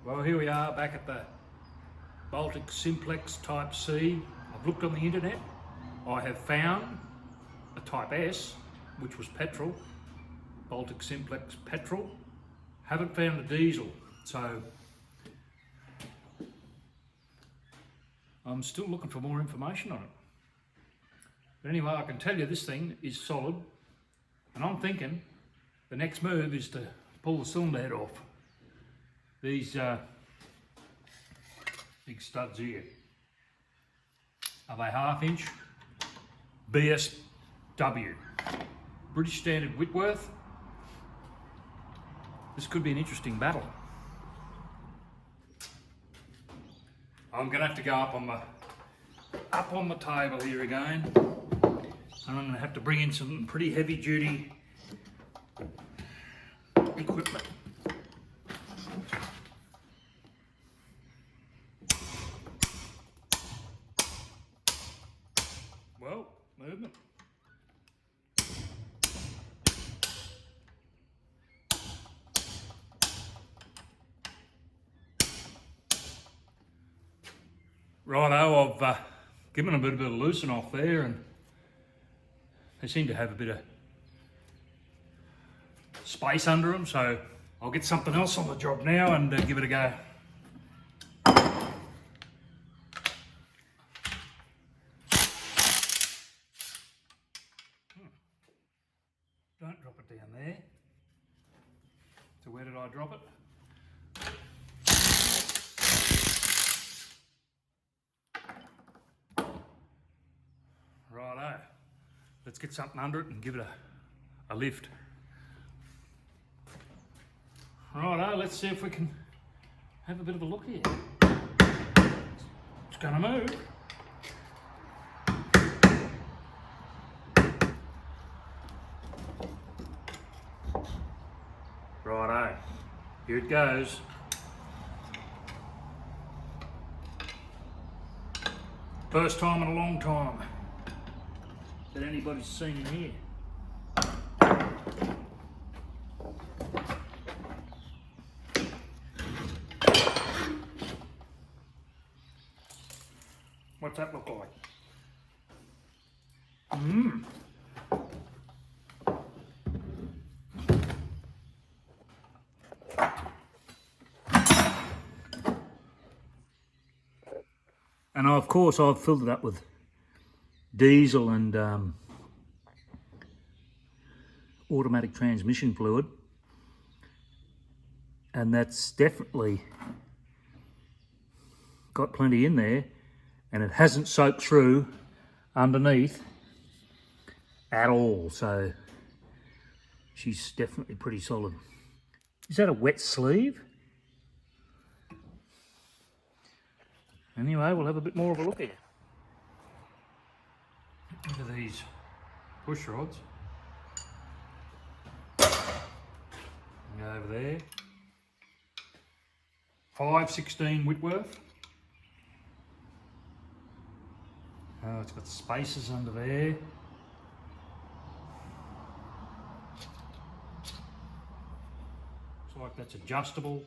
Well, here we are back at the Baltic simplex type C. I've looked on the internet. I have found a type S, which was petrol, Baltic simplex petrol. Haven't found a diesel, so I'm still looking for more information on it. But anyway, I can tell you this thing is solid, and I'm thinking the next move is to pull the cylinder head off. These big studs here, are they 1/2 inch? BSW, British Standard Whitworth. This could be an interesting battle. I'm gonna have to go up on the table here again, and I'm gonna have to bring in some pretty heavy duty equipment. Well, movement. Righto, I've given them a bit of loosen off there, and they seem to have a bit of space under them, so I'll get something else on the job now and give it a go. Don't drop it down there. So where did I drop it? Righto. Let's get something under it and give it a lift. Righto, let's see if we can have a bit of a look here. It's gonna move. Righto, here it goes. First time in a long time that anybody's seen in here. What's that look like? And of course I've filled it up with diesel and automatic transmission fluid, and that's definitely got plenty in there, and it hasn't soaked through underneath at all, so she's definitely pretty solid. Is that a wet sleeve? Anyway, we'll have a bit more of a look here. Into these push rods. Go over there. 5/16 Whitworth. Oh, it's got spaces under there. Looks like that's adjustable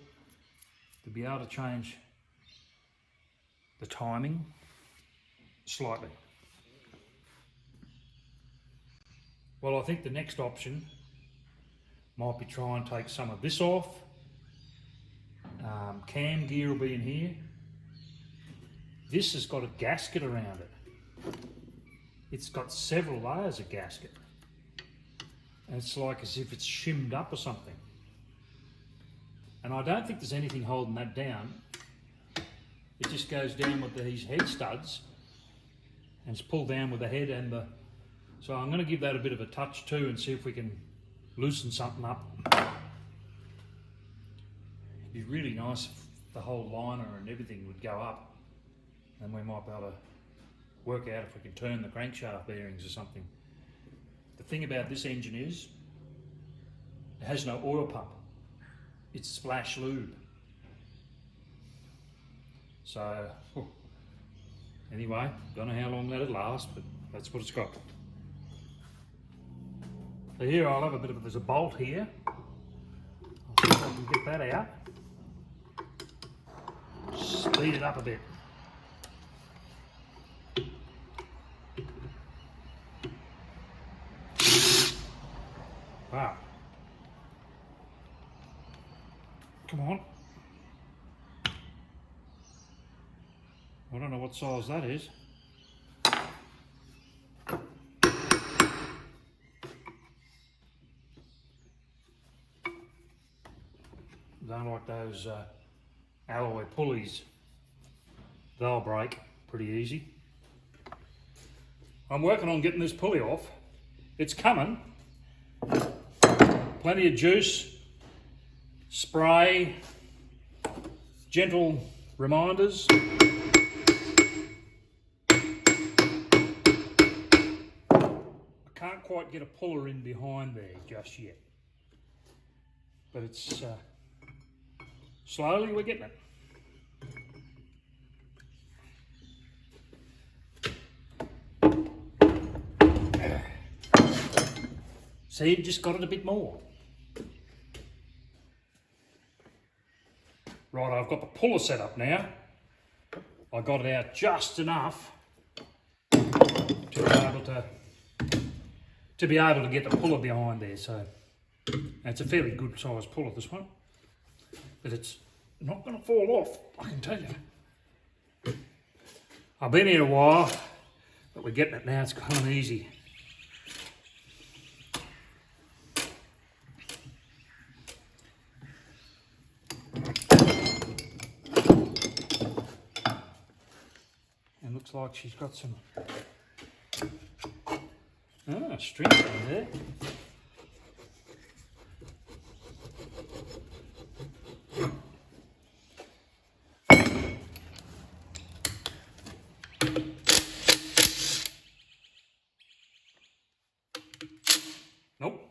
to be able to change the timing slightly. Well, I think the next option might be try and take some of this off. Cam gear will be in here. This has got a gasket around it. It's got several layers of gasket. And it's like as if it's shimmed up or something. And I don't think there's anything holding that down. It just goes down with these head studs and it's pulled down with the head and the... So I'm going to give that a bit of a touch too and see if we can loosen something up. It'd be really nice if the whole liner and everything would go up, and we might be able to work out if we can turn the crankshaft bearings or something. The thing about this engine is it has no oil pump. It's splash lube. So anyway, don't know how long that'll last, but that's what it's got. So here I'll have a bit of, there's a bolt here. I'll see if I can get that out. Speed it up a bit. Wow. Come on. I don't know what size that is. Don't like those alloy pulleys. They'll break pretty easy. I'm working on getting this pulley off. It's coming. Plenty of juice, spray, gentle reminders. I can't quite get a puller in behind there just yet, but it's slowly we're getting it. See, you just got it a bit more. Right, I've got the puller set up now. I got it out just enough to be able to get the puller behind there. So it's a fairly good sized puller, this one, but it's not going to fall off, I can tell you. I've been here a while, but we're getting it now. It's coming easy. Looks like she's got some strings in there. Nope.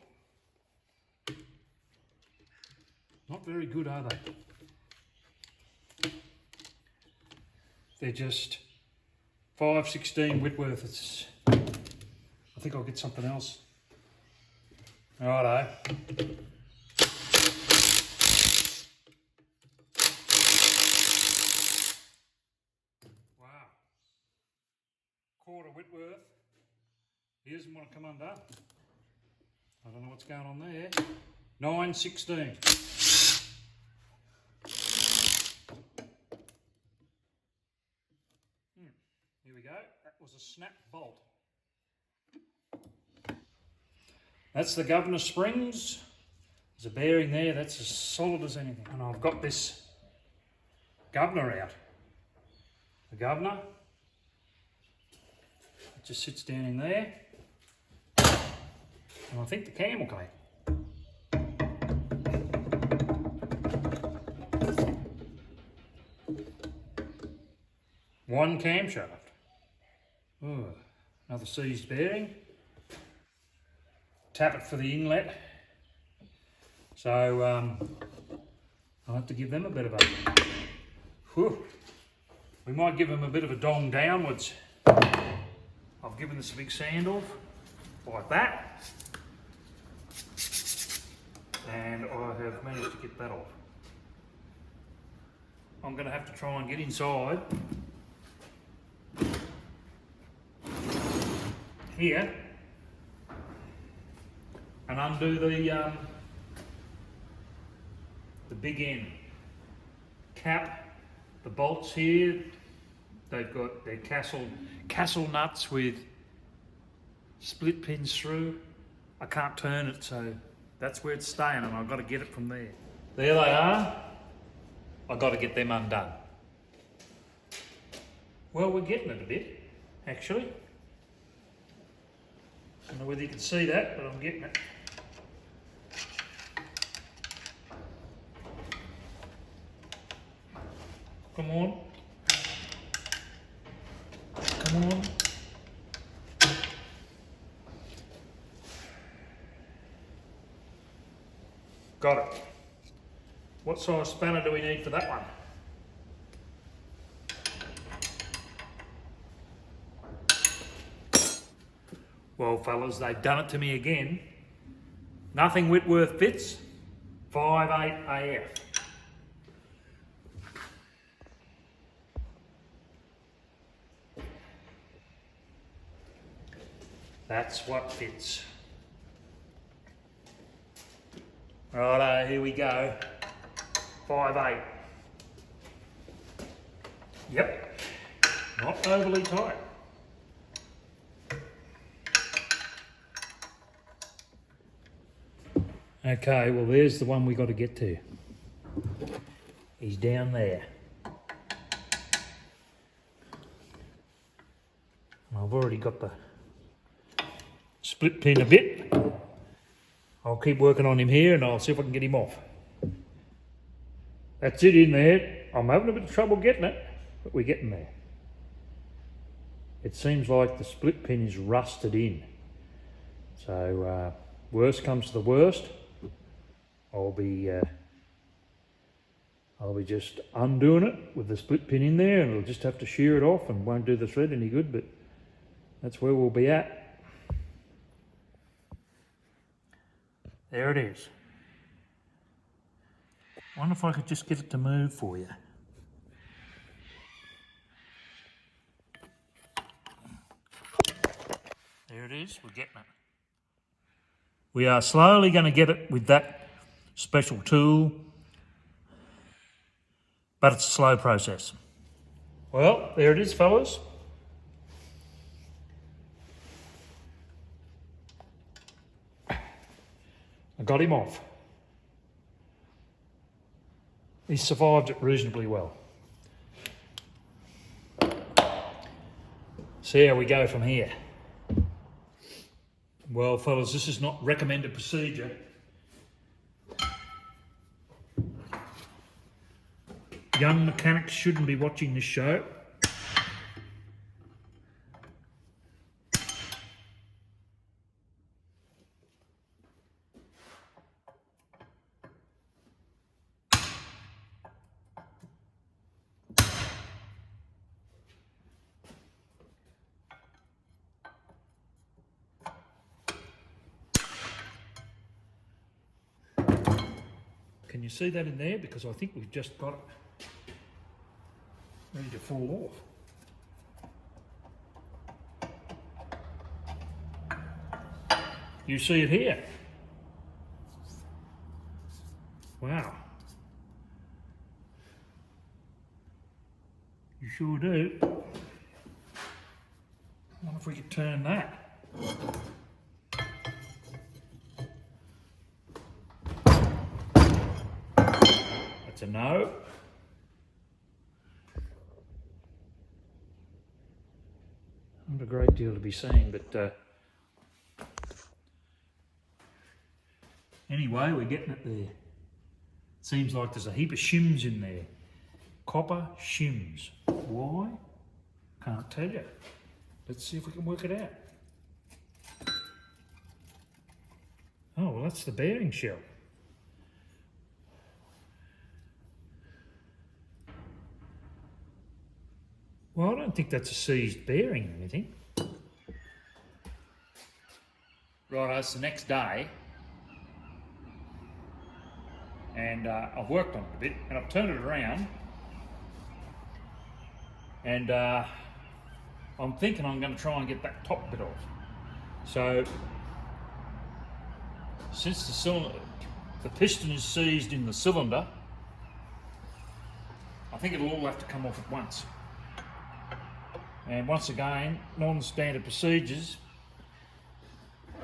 Not very good, are they? They're just 5/16 Whitworth. I think I'll get something else. Righto. Wow. Quarter Whitworth. He doesn't want to come undone. I don't know what's going on there. 9/16. Here we go. That was a snap bolt. That's the governor springs. There's a bearing there. That's as solid as anything. And I've got this governor out. The governor. It just sits down in there. And I think the cam will go. One camshaft. Oh, another seized bearing. Tap it for the inlet. So I'll have to give them a bit of a, whew, we might give them a bit of a dong downwards. I've given this a big sand off, like that. And I have managed to get that off. I'm going to have to try and get inside here and undo the big end cap. The bolts here, they've got their castle nuts with split pins through. I can't turn it, so that's where it's staying, and I've got to get it from there. There they are. I've got to get them undone. Well, we're getting it a bit, actually. I don't know whether you can see that, but I'm getting it. Come on. Come on. Got it. What size spanner do we need for that one? Well, fellas, they've done it to me again. Nothing Whitworth fits. 5/8 AF. That's what fits. Righto, here we go. 5/8. Yep, not overly tight. Okay, well there's the one we got to get to. He's down there. I've already got the split pin a bit. I'll keep working on him here and I'll see if I can get him off. That's it in there. I'm having a bit of trouble getting it, but we're getting there. It seems like the split pin is rusted in. So worst comes to the worst, I'll be just undoing it with the split pin in there, and it'll just have to shear it off and won't do the thread any good, but that's where we'll be at. There it is. I wonder if I could just get it to move for you. There it is, we're getting it. We are slowly going to get it with that special tool, but it's a slow process. Well, there it is, fellas. I got him off. He survived it reasonably well. See how we go from here. Well, fellas, this is not recommended procedure. Young mechanics shouldn't be watching this show. Can you see that in there? Because I think we've just got it ready to fall off. You see it here? Wow. You sure do. I wonder if we could turn that. That's a no. Not a great deal to be seen, but anyway, we're getting it there. Seems like there's a heap of shims in there. Copper shims. Why? Can't tell you. Let's see if we can work it out. Oh, well, that's the bearing shell. Well, I don't think that's a seized bearing or anything. Right, it's the next day. And I've worked on it a bit, and I've turned it around. And I'm thinking I'm going to try and get that top bit off. So, since the piston is seized in the cylinder, I think it'll all have to come off at once. And once again, non-standard procedures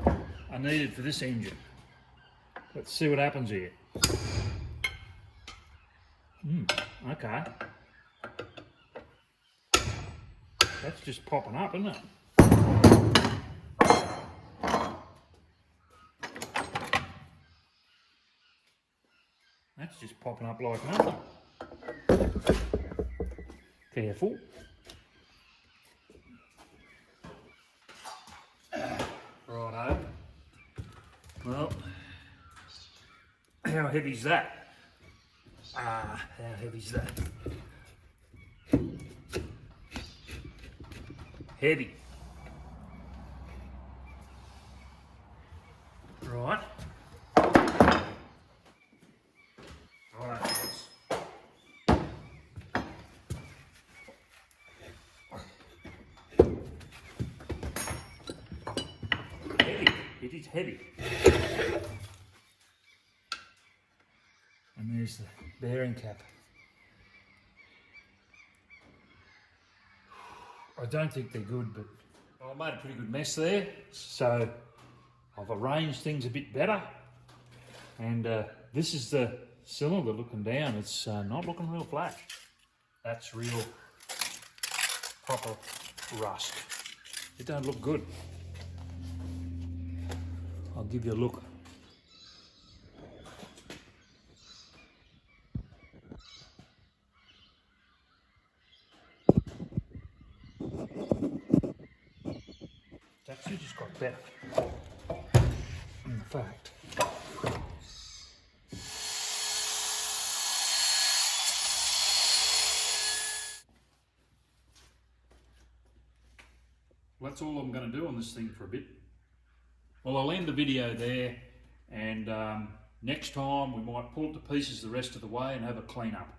are needed for this engine. Let's see what happens here. Okay. That's just popping up, isn't it? That's just popping up like nothing. Careful. Righto. Well, how heavy's that? How heavy's that? Heavy. Right. is heavy. And there's the bearing cap. I don't think they're good, but I made a pretty good mess there. So I've arranged things a bit better. And this is the cylinder looking down. It's not looking real flat. That's real proper rust. It don't look good. I'll give you a look. It's actually just got better. In fact, well, that's all I'm going to do on this thing for a bit. Well, I'll end the video there, and next time we might pull it to pieces the rest of the way and have a clean up.